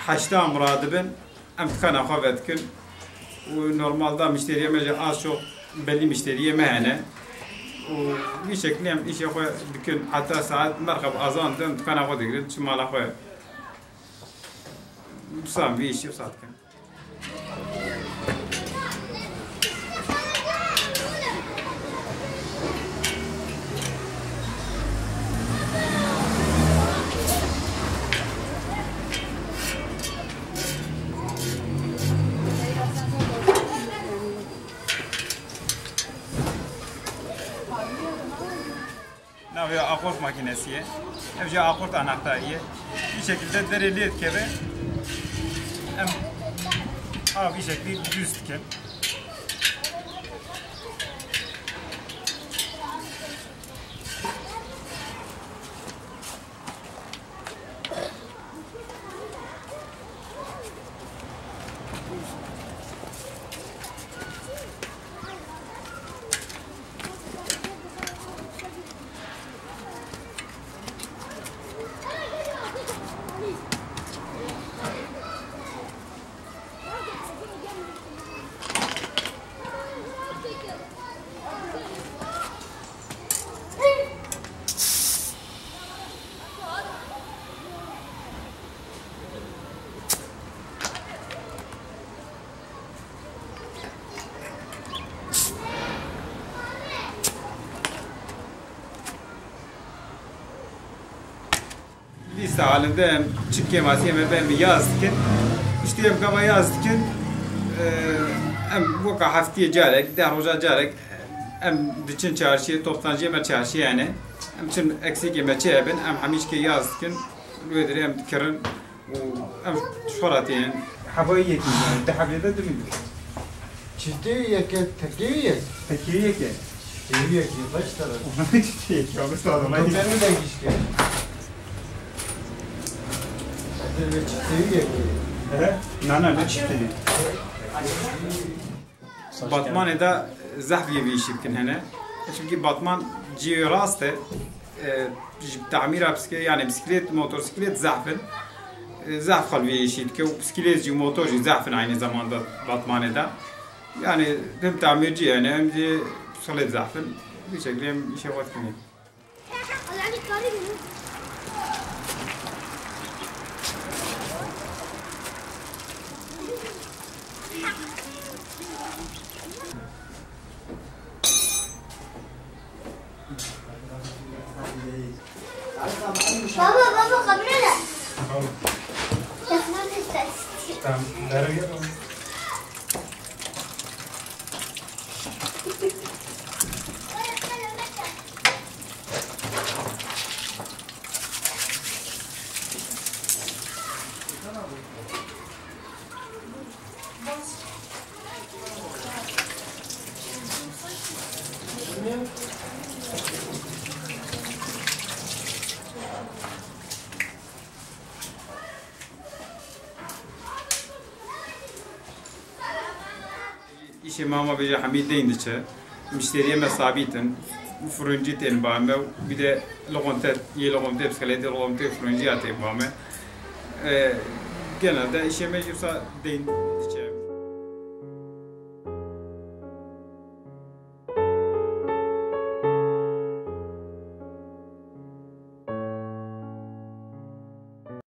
haşta muradibin em tkana xwe vedikin û normalda müşteriye me jî az çok belli müşteriye me hene û vî şeklî em îşê xwe dikin heta saet merxeb azan din tkana xwe digirin çi mala xwe wisa vî îşî wisa dikin. Navya akort makinesiye, evce akort anahtariye. Bir şekilde dereli kebe, bir şekilde düz diken. Liste halinde çıkkı masiyeme ben bir yazdıkken işte em kaba yazdıkken em bu ka haftaya carek derhoca carek em diçin çarşıya toptancıya mer çarşıya yani em için eksik yeme çeben em hamişke yazdıkken böyle em dikrin em şoratın havayı yekin de havada değil mi? Ciddi yeke tekiye Peki yeke. tekiye ki kaç taraf? Ona ciddi yeke. Abi sağ olun. Ben de gişke. Ciddi yeke. Nana ne ciddi? Batman'da zahviye bir iş yapın hene. Çünkü Batman ciğer rastı. Tamir bisiklet yani bisiklet motosiklet zahfın. Zahf kalbi iş yapıyor. Bisiklet ciğer motor zahfın aynı zamanda Batman'da. Yani hem tamirci yani hem de bisiklet zahfın bir şekilde hem işe vaktiyle. Baba kamera. Tamam, derviye. İşe mama beje Hamid deyindiçe müşteriye mesabitin fırıncı ten bağımı bir de logonte psikolojide logonte fırıncı atayım bağımı genelde işe mecbursa deyindiçe